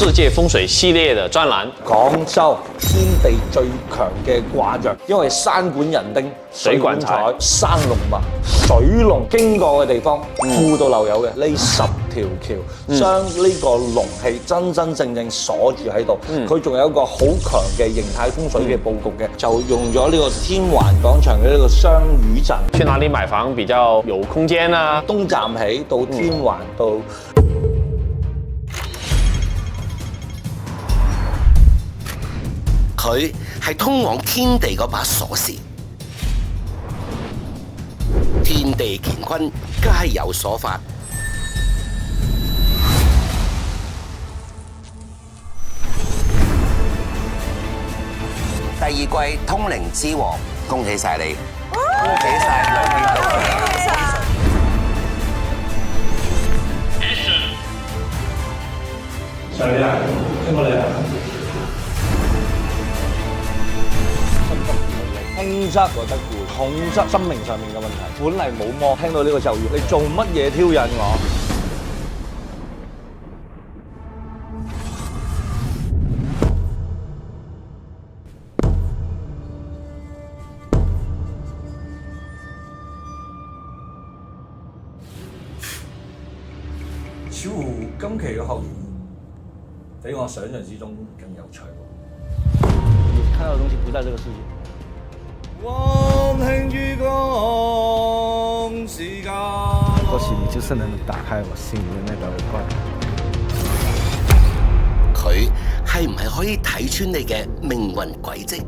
世界風水系列的專欄。廣州天地最強嘅卦象，因為山管人丁，水管財，山龍脈，水龍經過嘅地方，富到漏油嘅。呢10條橋將呢個龍氣真真正正鎖住喺度。佢仲有一個好強嘅形態風水嘅佈局嘅，就用咗呢個天環廣場嘅呢個雙魚陣。去哪裡買房比較有空間啊？東站起到天環到。佢係通往天地嗰把鎖匙，天地乾坤皆有所發。第二季通靈之王，恭喜晒你！恭喜晒兩位導演！上嚟啊！聽過你啊！輕則覺得攰，重則心靈上面嘅問題。本嚟冇魔，聽到呢個咒語，你做乜嘢挑釁我？小胡今期嘅後援比我想象之中更有趣喎。你看到的東西不在這個世界。或許你就是能打開我心裏面那道關。佢係唔係可以睇穿你嘅命運軌跡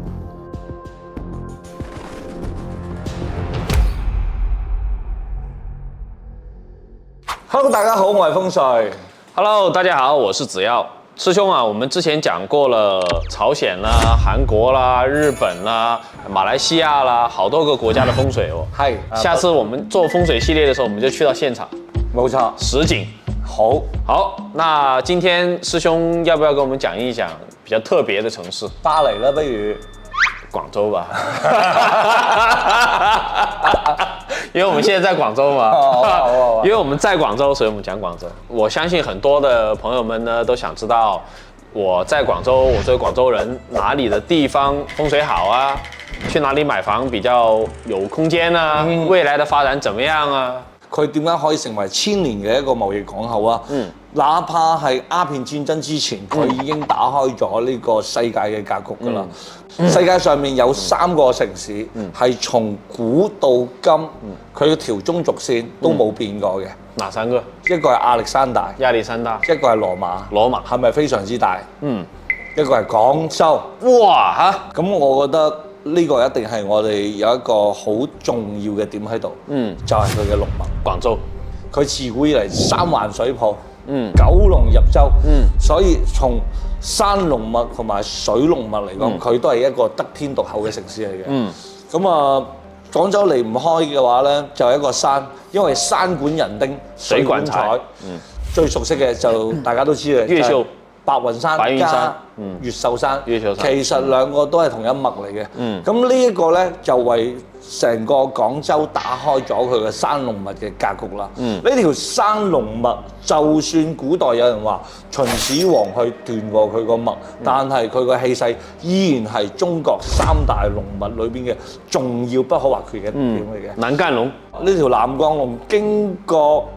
？Hello， 大家好，我係風水。Hello， 大家好，我是子耀。師兄啊，我們之前講過了朝鮮啦、韓國啦、日本啦、馬來西亞啦，好多個國家的風水哦。係，下次我們做風水系列的時候，我們就去到現場。冇錯，實景。好，好，那今天師兄要不要跟我們講一講比較特別的城市？巴黎啦，不如廣州吧。因為我們現在在廣州嘛，因為我們在廣州，所以我們講廣州。我相信很多的朋友們呢都想知道，我在廣州，我作為廣州人，哪裡的地方風水好啊？去哪裡買房比較有空間啊？未來的發展怎麼樣啊？佢點解可以成為1000年嘅一個貿易港口啊？哪怕係鴉片戰爭之前，佢已經打開咗呢個世界嘅格局㗎啦。世界上面有3個城市係從古到今，佢嘅條中軸線都冇變過嘅。哪3個？一個係亞歷山大，亞歷山大，一個係羅馬，羅馬係咪非常之大？一個係廣州，哇嚇！咁我覺得呢個一定係我哋有一個好重要嘅點喺度，就係佢嘅龍脈。廣州，佢自古以嚟3環水抱，九龍入州，所以從山龍脈同埋水龍脈嚟講，佢都係一個得天獨厚嘅城市嚟嘅。咁啊，廣州離唔開嘅話咧，就係一個山，因為山管人丁，水管財。最熟悉嘅就大家都知嘅，越秀、白雲山加越秀山，其實兩個都係同一脈嚟嘅。咁呢一個咧就為成個廣州打開咗佢嘅山龍脈嘅格局啦。呢條山龍脈，就算古代有人話秦始皇去斷過佢個脈，但係佢個氣勢依然係中國3大龍脈裏邊嘅重要不可或缺嘅點嚟嘅。南贛龍呢條南贛龍經過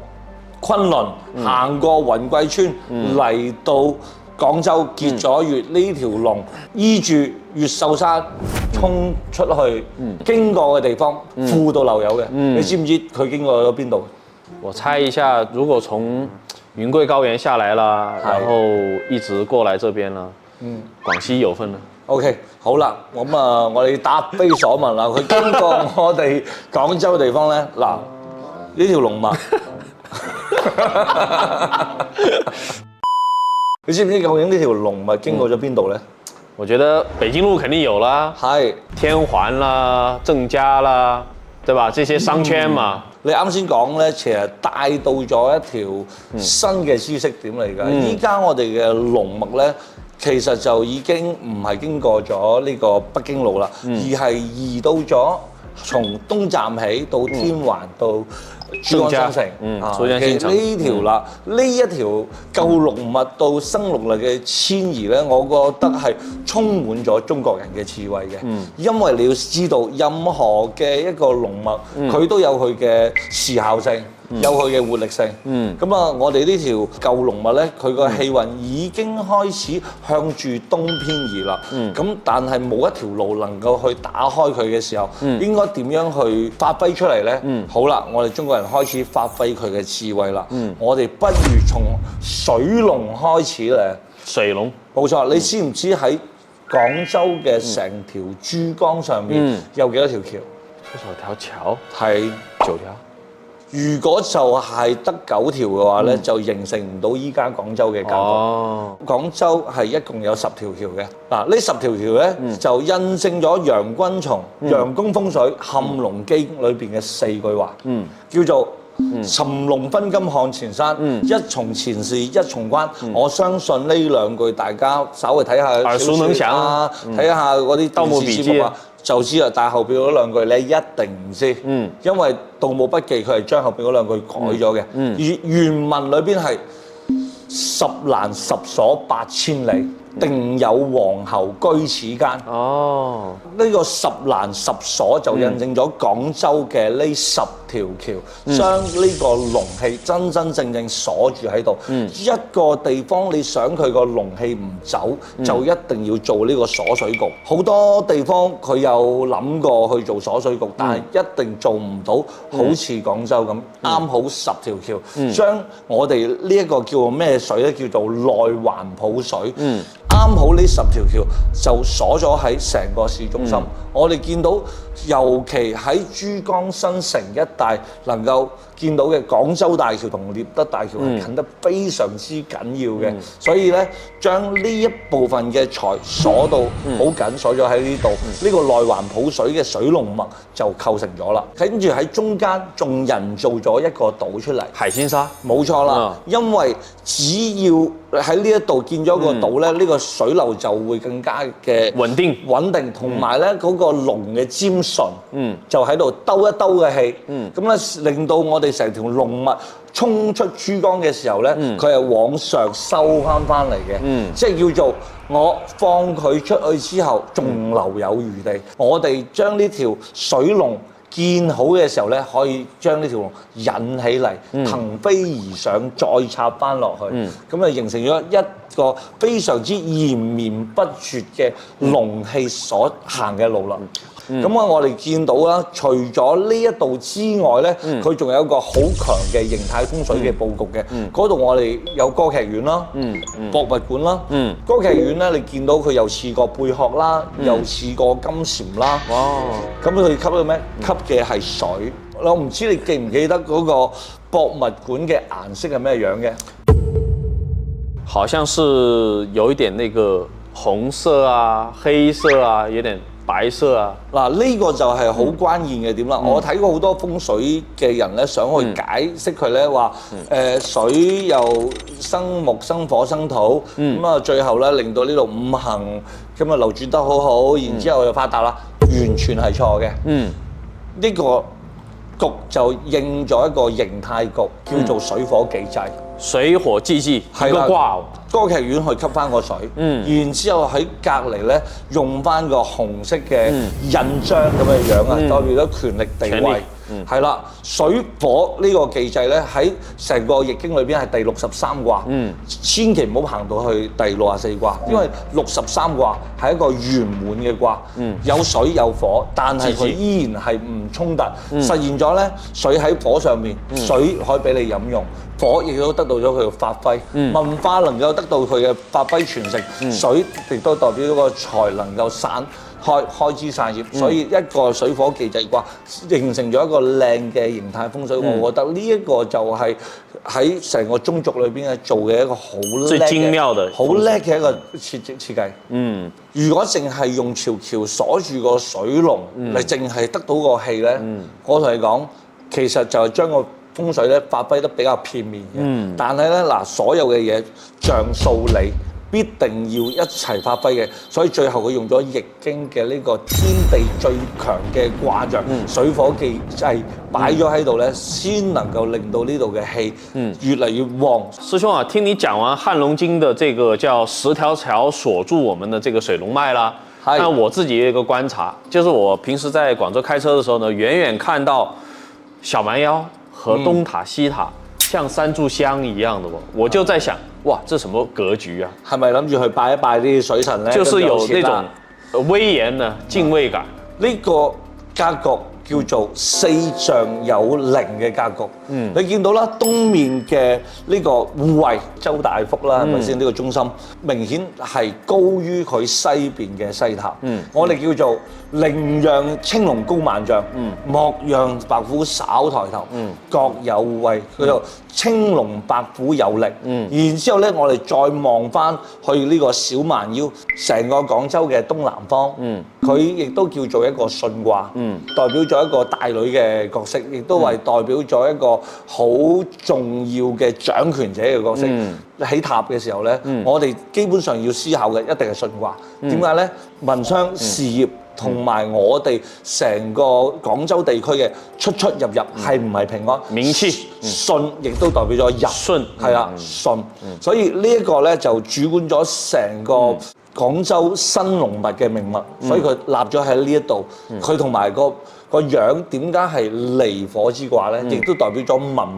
昆侖，行過雲貴村嚟到廣州結咗穴，呢條龍依住越秀山衝出去，經過嘅地方富到漏油嘅。你知唔知佢經過咗邊度？我猜一下，如果從雲貴高原下來啦，然後一直過來這邊啦，廣西有份啦。OK， 好啦，咁啊，我哋答非所問啦。佢經過我哋廣州嘅地方咧，嗱，呢條龍脈，你知唔知究竟呢條龍脈經過咗邊度咧？我覺得北京路肯定有啦，係天環啦、鄭家啦，對吧？這些商圈嘛。你啱先講咧，其實帶到咗一條新嘅知識點嚟㗎。依家我哋嘅龍脈咧，其實就已經唔係經過咗呢個北京路啦，而係移到咗從東站起到天環到珠江新城，珠江新城呢條啦，呢一條舊龍脈到新龍脈嘅遷移咧，我覺得係充滿咗中國人嘅智慧嘅。因為你要知道，任何嘅一個龍脈，佢都有佢嘅時效性。有佢嘅活力性，咁啊，我哋呢條舊龍脈咧，佢個氣運已經開始向住東偏移啦。咁但係冇一條路能夠去打開佢嘅時候，應該點樣去發揮出嚟咧？好啦，我哋中國人開始發揮佢嘅智慧啦。我哋不如從水龍開始咧。水龍，冇錯，你知唔知喺廣州嘅成條珠江上面有幾多條橋？多少條橋？係9條。如果就係得9條嘅話咧，就形成唔到依家廣州嘅格局。廣州係一共有10條橋嘅。嗱，呢10條橋咧就印證咗楊君松《楊公風水撼龍機》裏邊嘅4句話，叫做尋龍分金看前山，一重前事一重關。我相信呢兩句大家稍微睇下耳熟能詳啊，睇下嗰啲電視節目啊，就知啦。但係後邊嗰兩句你一定唔知，因為《盜墓筆記》佢係將後邊嗰兩句改咗嘅。原文裏邊係十欄十所8千里，定有皇后居此間。呢個十欄十所就印證咗廣州嘅呢10條橋，將呢個龍氣真真正正鎖住喺度。一個地方你想佢個龍氣唔走，就一定要做呢個鎖水局。好多地方佢有諗過去做鎖水局，但係一定做唔到，好似廣州咁啱好10條橋，將我哋呢一個叫做咩水咧，叫做內環抱水。啱好呢10條橋就鎖咗喺成個市中心。我哋見到，尤其喺珠江新城一帶，能夠見到嘅廣州大橋同獵德大橋係近得非常之緊要嘅。所以咧，將呢一部分嘅財鎖到好緊，鎖咗喺呢度，呢個內環抱水嘅水龍脈就構成咗啦。跟住喺中間仲人造咗一個島出嚟，海心沙，冇錯啦。因為只要喺呢一度建咗個島咧，呢個水流就會更加嘅穩定，同埋咧嗰個龍嘅尖唇，就喺度兜一兜嘅氣，咁咧令到我哋成條龍脈衝出珠江嘅時候咧，佢係往上收翻嚟嘅，即係叫做我放佢出去之後，仲留有餘地。我哋將呢條水龍建好嘅時候咧，可以將呢條龍引起嚟，騰飛而上，再插翻落去，咁啊形成咗一個非常之延綿不絕嘅龍氣所行嘅路啦。咁我哋見到啦，除咗呢一度之外咧，佢仲有一個好強嘅形態風水嘅佈局嘅。嗰度我哋有歌劇院啦，博物館啦。歌劇院咧，你見到佢又似個貝殼啦，又似個金蟬啦。咁佢吸到咩？吸嘅係水。我唔知你記唔記得嗰個博物館嘅顏色係咩樣嘅？好像是有一點那個紅色啊、黑色啊，有點白色啊。嗱，呢個就係好關鍵嘅點啦。我睇過好多風水嘅人咧，想去解釋佢咧，話水又生木、生火、生土，咁啊最後咧令到呢度五行咁啊流轉得好好，然之後又發達啦，完全係錯嘅。呢個局就應咗一個形態局，叫做水火既濟。水火既濟係個卦，歌劇院去吸翻個水，然之後喺隔離咧用翻個紅色嘅印章咁嘅樣啊，代表咗權力地位。係啦，水火呢個既濟咧喺成個易經裏邊係第63卦，千祈唔好行到去第64卦，因為63卦係一個圓滿嘅卦，有水有火，但係佢依然係唔衝突，實現咗咧水喺火上面，水可以俾你飲用。火亦都得到咗佢嘅發揮，文化能夠得到佢嘅發揮傳承，水亦都代表咗個財能夠開枝散葉，所以一個水火既濟卦形成咗一個靚嘅形態風水。我覺得呢一個就係喺成個宗族裏邊係做嘅一個好叻嘅、好叻嘅一個設計。如果淨係用條橋鎖住個水龍嚟，淨係得到個氣咧，我同你講，其實就係將個風水咧發揮得比較片面嘅，但係咧嗱，所有嘅嘢象數理必定要一齊發揮嘅，所以最後佢用咗易經嘅呢個天地最強嘅卦象水火既濟擺咗喺度咧，先能夠令到呢度嘅氣越嚟越旺。師兄啊，聽你講完《漢龍經》的這個叫10條橋鎖住我們的這個水龍脈啦，那我自己有一個觀察，就是我平時在廣州開車的時候呢，遠遠看到小蠻腰和東塔西塔像三炷香一樣的，我就在想，哇，這什麼格局啊？係咪諗住去拜一拜啲水神咧？就是有那種威嚴的敬畏感。呢個格局叫做四象有靈嘅格局。你見到啦，東面嘅呢個護衛周大福啦，係咪先？呢個中心明顯係高於佢西邊嘅西塔。我哋叫做寧讓青龍高萬丈，莫讓白虎稍抬頭。各有護衛，叫做青龍白虎有力。然之後咧，我哋再望翻去呢個小蠻腰，成個廣州嘅東南方，佢亦都叫做一個巽卦，代表咗一個大女嘅角色，亦都係代表咗一個好重要嘅掌權者嘅角色。起塔嘅時候咧，我哋基本上要思考嘅一定係巽卦。點解咧？民商事業同埋我哋成個廣州地區嘅出出入入係唔係平安？名氣巽亦都代表咗入，巽係啦，巽。所以呢一個咧就主管咗成個廣州新龍脈嘅命脈，所以佢立咗喺呢一度。佢同埋個樣點解係離火之卦咧？亦都代表咗文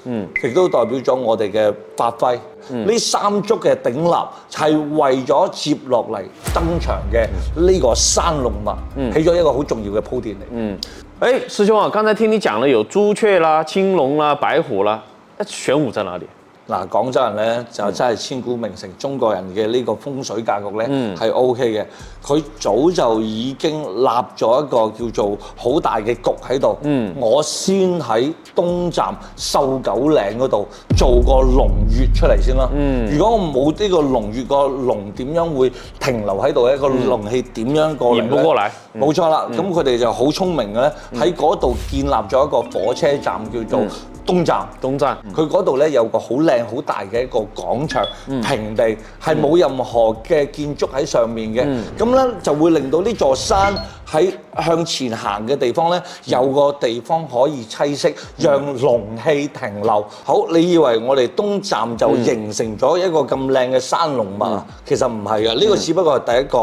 明，亦都代表咗我哋嘅發揮。呢三足嘅鼎立係為咗接落嚟登場嘅呢個山龍脈，起咗一個好重要嘅鋪墊嚟。哎，師兄啊，剛才聽你講了有朱雀啦、青龍啦、白虎啦，玄武在哪裡？嗱，廣州人咧就真係千古名城，中國人嘅呢個風水格局咧係 OK 嘅。佢早就已經立咗一個叫做好大嘅局喺度。我先喺東站瘦狗嶺嗰度做個龍穴出嚟先啦。如果我冇呢個龍穴，個龍點樣會停留喺度咧？個龍氣點樣過嚟咧？延不過嚟。冇錯啦，咁佢哋就好聰明嘅咧，喺嗰度建立咗一個火車站叫做東站。佢嗰度咧有個好靚好大嘅一個廣場，平地係冇任何嘅建築喺上面嘅。咁咧就會令到呢座山喺向前行嘅地方咧，有個地方可以棲息，讓龍氣停留。好，你以為我哋東站就形成咗一個咁靚嘅山龍脈啊？其實唔係嘅，呢個只不過係第一個。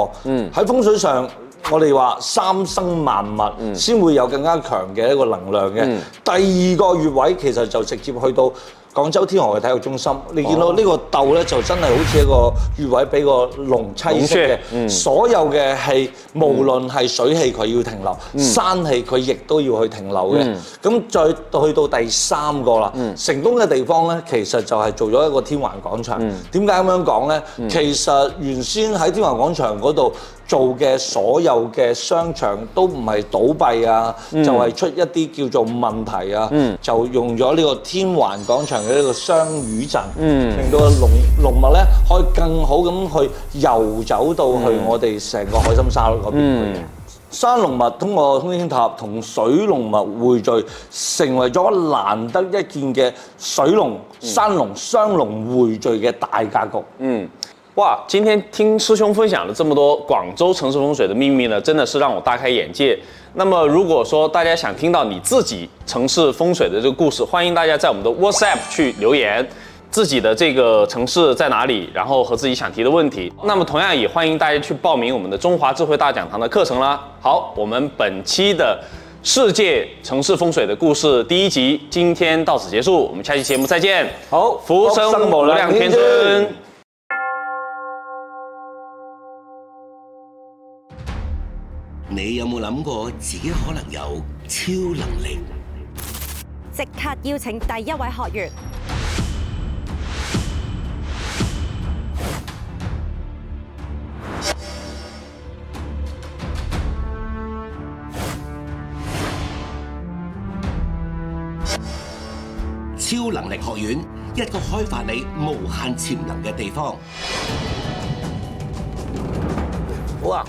喺風水上，我哋話三生萬物先會有更加強嘅一個能量嘅。第二個穴位其實就直接去到廣州天河嘅體育中心，你見到呢個竇咧就真係好似一個穴位俾個龍棲息嘅。所有嘅氣，無論係水氣佢要停留，山氣佢亦都要去停留嘅。咁再去到第三個啦，成功嘅地方咧，其實就係做咗一個天環廣場。點解咁樣講咧？其實原先喺天環廣場嗰度做嘅所有嘅商場都唔係倒閉啊，就係出一啲叫做問題啊，就用咗呢個天環廣場嘅呢個雙魚陣，令到個龍脈咧可以更好咁去遊走到去我哋成個海心沙嗰邊去嘅。山龍脈通過通天塔同水龍脈匯聚，成為咗難得一見嘅水龍、山龍雙龍匯聚嘅大格局。哇，今天聽師兄分享了這麼多廣州城市風水的秘密呢，真的是讓我大開眼界。那麼如果說大家想聽到你自己城市風水的這個故事，歡迎大家在我們的 WhatsApp 去留言自己的這個城市在哪裡，然後和自己想提的問題。那麼同樣也歡迎大家去報名我們的中華智慧大講堂的課程啦。好，我們本期的世界城市風水的故事第一集今天到此結束，我們下期節目再見。好，福生無量天尊。你有冇諗過自己可能有超能力？即刻邀請第一位學員。超能力學院，一個開發你無限潛能嘅地方。好啊！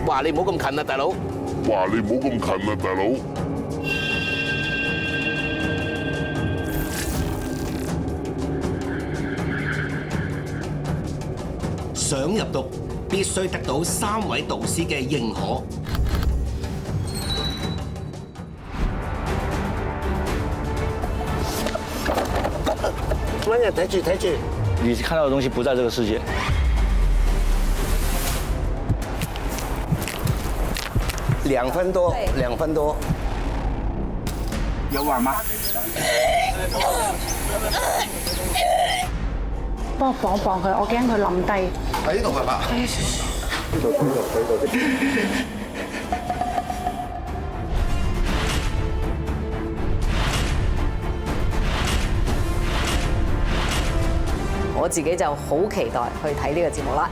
哇！你唔好咁近啊，大佬！哇！你唔好咁近啊，大佬！想入讀必須得到3位導師嘅認可。慢點，睇住睇住。你看到的東西不在這個世界。2分多，2分多。有玩嗎？幫我綁一綁佢，我驚佢冧低。喺呢度係嘛？我自己就好期待去睇呢個節目啦。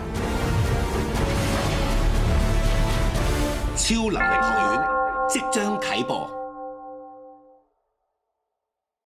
超能力學院即將啟播。